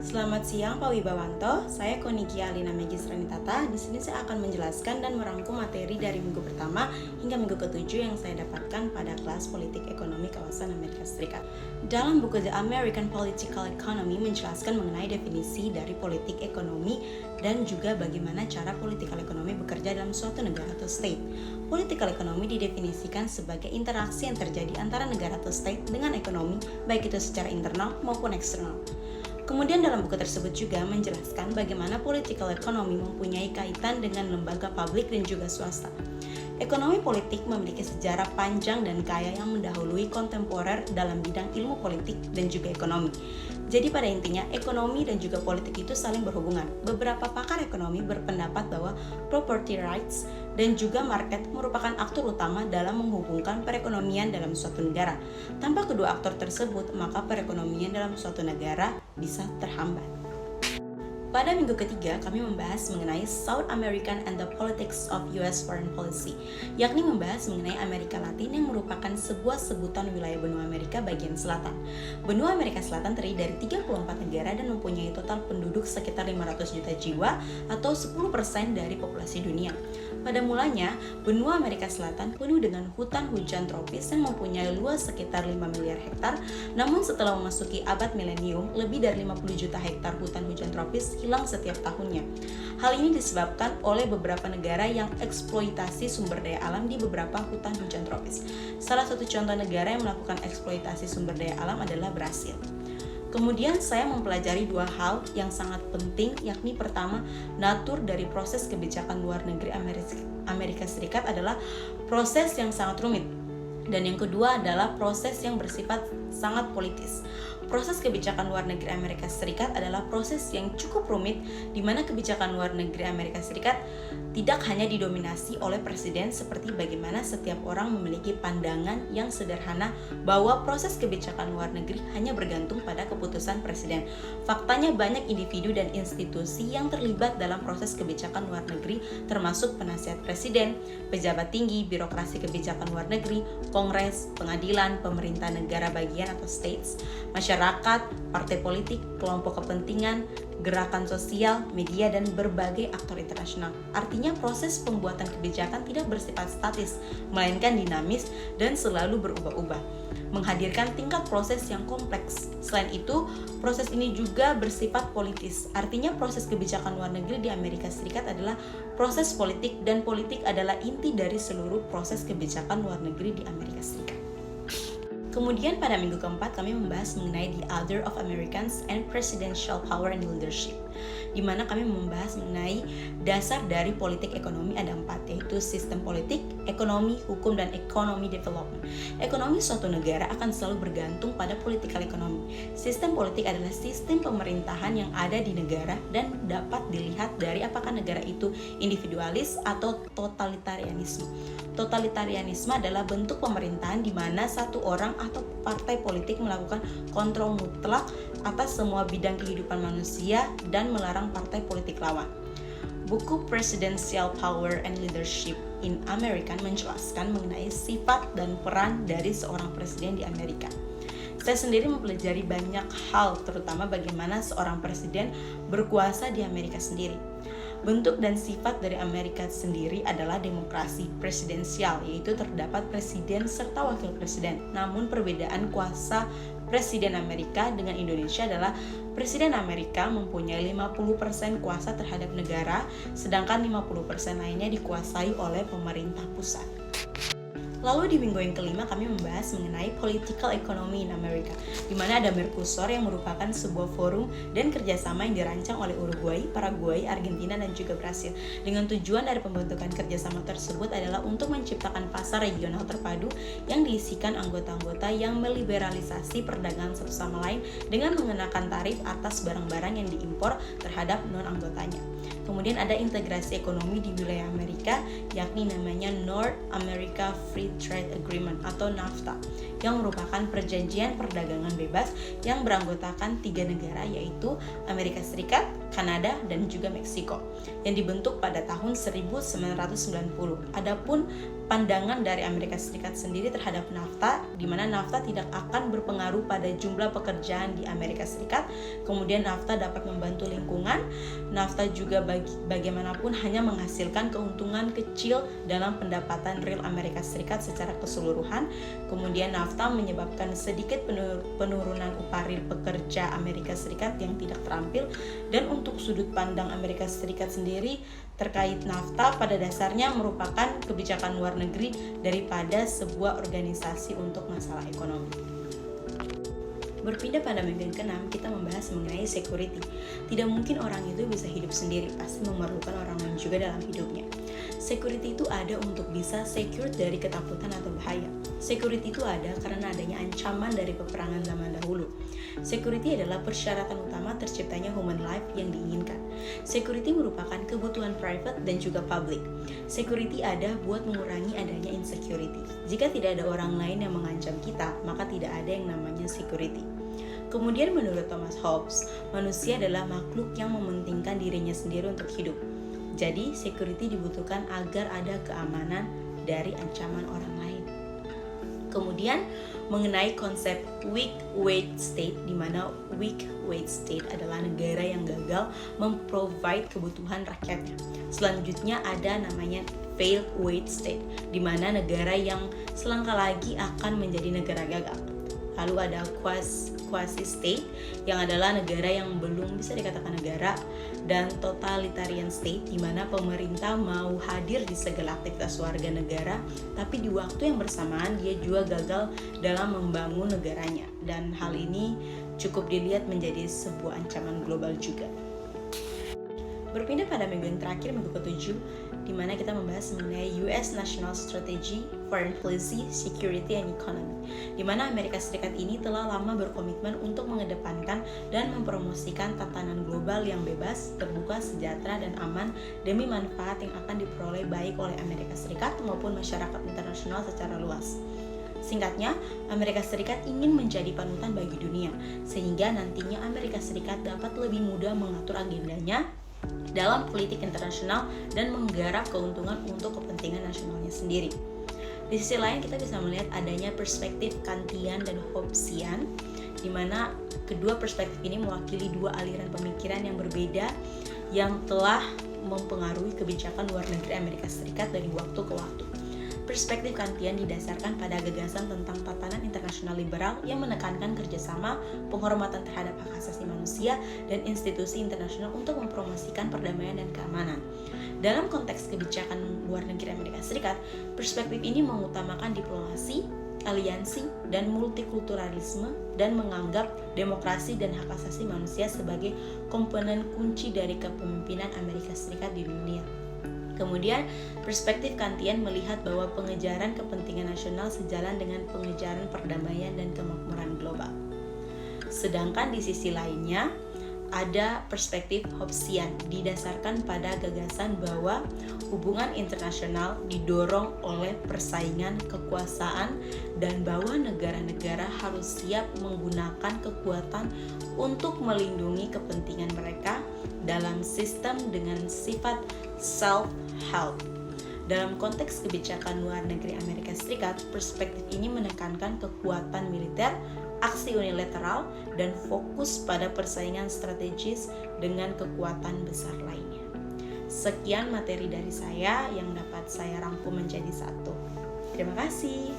Selamat siang Pak Wibawanto, saya Koniki Alina Megis Ranitata. Di sini saya akan menjelaskan dan merangkum materi dari minggu pertama hingga minggu ke-7 yang saya dapatkan pada kelas politik ekonomi kawasan Amerika Serikat. Dalam buku The American Political Economy menjelaskan mengenai definisi dari politik ekonomi dan juga bagaimana cara political ekonomi bekerja dalam suatu negara atau state. Political ekonomi didefinisikan sebagai interaksi yang terjadi antara negara atau state dengan ekonomi, baik itu secara internal maupun eksternal. Kemudian dalam buku tersebut juga menjelaskan bagaimana political economy mempunyai kaitan dengan lembaga publik dan juga swasta. Ekonomi politik memiliki sejarah panjang dan kaya yang mendahului kontemporer dalam bidang ilmu politik dan juga ekonomi. Jadi pada intinya, ekonomi dan juga politik itu saling berhubungan. Beberapa pakar ekonomi berpendapat bahwa property rights dan juga market merupakan aktor utama dalam menghubungkan perekonomian dalam suatu negara. Tanpa kedua aktor tersebut, maka perekonomian dalam suatu negara bisa terhambat. Pada minggu ketiga, kami membahas mengenai South American and the Politics of US Foreign Policy, yakni membahas mengenai Amerika Latin yang merupakan sebuah sebutan wilayah benua Amerika bagian selatan. Benua Amerika Selatan terdiri dari 34 negara dan mempunyai total penduduk sekitar 500 juta jiwa atau 10% dari populasi dunia. Pada mulanya, benua Amerika Selatan penuh dengan hutan hujan tropis yang mempunyai luas sekitar 5 miliar hektar, namun setelah memasuki abad milenium, lebih dari 50 juta hektar hutan hujan tropis hilang setiap tahunnya. Hal ini disebabkan oleh beberapa negara yang eksploitasi sumber daya alam di beberapa hutan hujan tropis. Salah satu contoh negara yang melakukan eksploitasi sumber daya alam adalah Brasil. Kemudian saya mempelajari dua hal yang sangat penting, yakni pertama, natur dari proses kebijakan luar negeri Amerika Serikat adalah proses yang sangat rumit. Dan yang kedua adalah proses yang bersifat sangat politis. Proses kebijakan luar negeri Amerika Serikat adalah proses yang cukup rumit, di mana kebijakan luar negeri Amerika Serikat tidak hanya didominasi oleh presiden seperti bagaimana setiap orang memiliki pandangan yang sederhana bahwa proses kebijakan luar negeri hanya bergantung pada keputusan presiden. Faktanya banyak individu dan institusi yang terlibat dalam proses kebijakan luar negeri, termasuk penasihat presiden, pejabat tinggi, birokrasi kebijakan luar negeri, kongres, pengadilan, pemerintah negara bagian atau states, masyarakat, partai politik, kelompok kepentingan, gerakan sosial, media, dan berbagai aktor internasional. Artinya proses pembuatan kebijakan tidak bersifat statis, melainkan dinamis dan selalu berubah-ubah, menghadirkan tingkat proses yang kompleks. Selain itu, proses ini juga bersifat politis. Artinya proses kebijakan luar negeri di Amerika Serikat adalah proses politik, dan politik adalah inti dari seluruh proses kebijakan luar negeri di Amerika Serikat. Kemudian pada minggu keempat kami membahas mengenai The Other of Americans and Presidential Power and Leadership, di mana kami membahas mengenai dasar dari politik ekonomi ada 4, yaitu sistem politik, ekonomi, hukum, dan ekonomi development. Ekonomi suatu negara akan selalu bergantung pada political economy. Sistem politik adalah sistem pemerintahan yang ada di negara dan dapat dilihat dari apakah negara itu individualis atau totalitarianisme. Totalitarianisme adalah bentuk pemerintahan di mana satu orang atau partai politik melakukan kontrol mutlak atas semua bidang kehidupan manusia dan melarang partai politik lawan. Buku Presidential Power and Leadership in America menjelaskan mengenai sifat dan peran dari seorang presiden di Amerika. Saya sendiri mempelajari banyak hal, terutama bagaimana seorang presiden berkuasa di Amerika sendiri. Bentuk dan sifat dari Amerika sendiri adalah demokrasi presidensial, yaitu terdapat presiden serta wakil presiden. Namun perbedaan kuasa presiden Amerika dengan Indonesia adalah presiden Amerika mempunyai 50% kuasa terhadap negara, sedangkan 50% lainnya dikuasai oleh pemerintah pusat. Lalu di minggu yang kelima kami membahas mengenai political economy in America, di mana ada Mercosur yang merupakan sebuah forum dan kerjasama yang dirancang oleh Uruguay, Paraguay, Argentina, dan juga Brasil. Dengan tujuan dari pembentukan kerjasama tersebut adalah untuk menciptakan pasar regional terpadu yang diisikan anggota-anggota yang meliberalisasi perdagangan satu sama lain dengan mengenakan tarif atas barang-barang yang diimpor terhadap non-anggotanya. Kemudian ada integrasi ekonomi di wilayah Amerika, yakni namanya North America Free Trade Agreement atau NAFTA, yang merupakan perjanjian perdagangan bebas yang beranggotakan 3 negara, yaitu Amerika Serikat, Kanada, dan juga Meksiko, yang dibentuk pada tahun 1990. Adapun pandangan dari Amerika Serikat sendiri terhadap NAFTA, di mana NAFTA tidak akan berpengaruh pada jumlah pekerjaan di Amerika Serikat. Kemudian NAFTA dapat membantu lingkungan. NAFTA juga bagaimanapun hanya menghasilkan keuntungan kecil dalam pendapatan real Amerika Serikat secara keseluruhan. Kemudian NAFTA menyebabkan sedikit penurunan upah real pekerja Amerika Serikat yang tidak terampil. Dan untuk sudut pandang Amerika Serikat sendiri terkait NAFTA pada dasarnya merupakan kebijakan luar negeri daripada sebuah organisasi untuk masalah ekonomi. Berpindah pada minggu yang ke-6, kita membahas mengenai security. Tidak mungkin orang itu bisa hidup sendiri, pasti memerlukan orang lain juga dalam hidupnya. Security itu ada untuk bisa secure dari ketakutan atau bahaya. Security itu ada karena adanya ancaman dari peperangan zaman dahulu. Security adalah persyaratan utama terciptanya human life yang diinginkan. Security merupakan kebutuhan private dan juga public. Security ada buat mengurangi adanya insecurity. Jika tidak ada orang lain yang mengancam kita, maka tidak ada yang namanya security. Kemudian menurut Thomas Hobbes, manusia adalah makhluk yang mementingkan dirinya sendiri untuk hidup. Jadi, security dibutuhkan agar ada keamanan dari ancaman orang lain. Kemudian, mengenai konsep weak weight state, di mana weak weight state adalah negara yang gagal memprovide kebutuhan rakyatnya. Selanjutnya ada namanya failed weight state, di mana negara yang selangkah lagi akan menjadi negara gagal. Lalu ada quasi state yang adalah negara yang belum bisa dikatakan negara, dan totalitarian state di mana pemerintah mau hadir di segala aktivitas warga negara, tapi di waktu yang bersamaan dia juga gagal dalam membangun negaranya, dan hal ini cukup dilihat menjadi sebuah ancaman global juga. Berpindah pada minggu yang terakhir, minggu ke-7, di mana kita membahas mengenai US National Strategy, Foreign Policy, Security, and Economy, di mana Amerika Serikat ini telah lama berkomitmen untuk mengedepankan dan mempromosikan tatanan global yang bebas, terbuka, sejahtera, dan aman demi manfaat yang akan diperoleh baik oleh Amerika Serikat maupun masyarakat internasional secara luas. Singkatnya, Amerika Serikat ingin menjadi panutan bagi dunia, sehingga nantinya Amerika Serikat dapat lebih mudah mengatur agendanya dalam politik internasional dan menggarap keuntungan untuk kepentingan nasionalnya sendiri. Di sisi lain, kita bisa melihat adanya perspektif Kantian dan Hobbesian, di mana kedua perspektif ini mewakili dua aliran pemikiran yang berbeda yang telah mempengaruhi kebijakan luar negeri Amerika Serikat dari waktu ke waktu. Perspektif Kantian didasarkan pada gagasan tentang tatanan internasional liberal yang menekankan kerjasama, penghormatan terhadap hak asasi manusia, dan institusi internasional untuk mempromosikan perdamaian dan keamanan. Dalam konteks kebijakan luar negeri Amerika Serikat, perspektif ini mengutamakan diplomasi, aliansi, dan multikulturalisme, dan menganggap demokrasi dan hak asasi manusia sebagai komponen kunci dari kepemimpinan Amerika Serikat di dunia. Kemudian, perspektif Kantian melihat bahwa pengejaran kepentingan nasional sejalan dengan pengejaran perdamaian dan kemakmuran global. Sedangkan di sisi lainnya, ada perspektif Hobbesian didasarkan pada gagasan bahwa hubungan internasional didorong oleh persaingan kekuasaan dan bahwa negara-negara harus siap menggunakan kekuatan untuk melindungi kepentingan mereka dalam sistem dengan sifat self-help. Dalam konteks kebijakan luar negeri Amerika Serikat, perspektif ini menekankan kekuatan militer, aksi unilateral, dan fokus pada persaingan strategis dengan kekuatan besar lainnya. Sekian materi dari saya yang dapat saya rangkum menjadi satu. Terima kasih.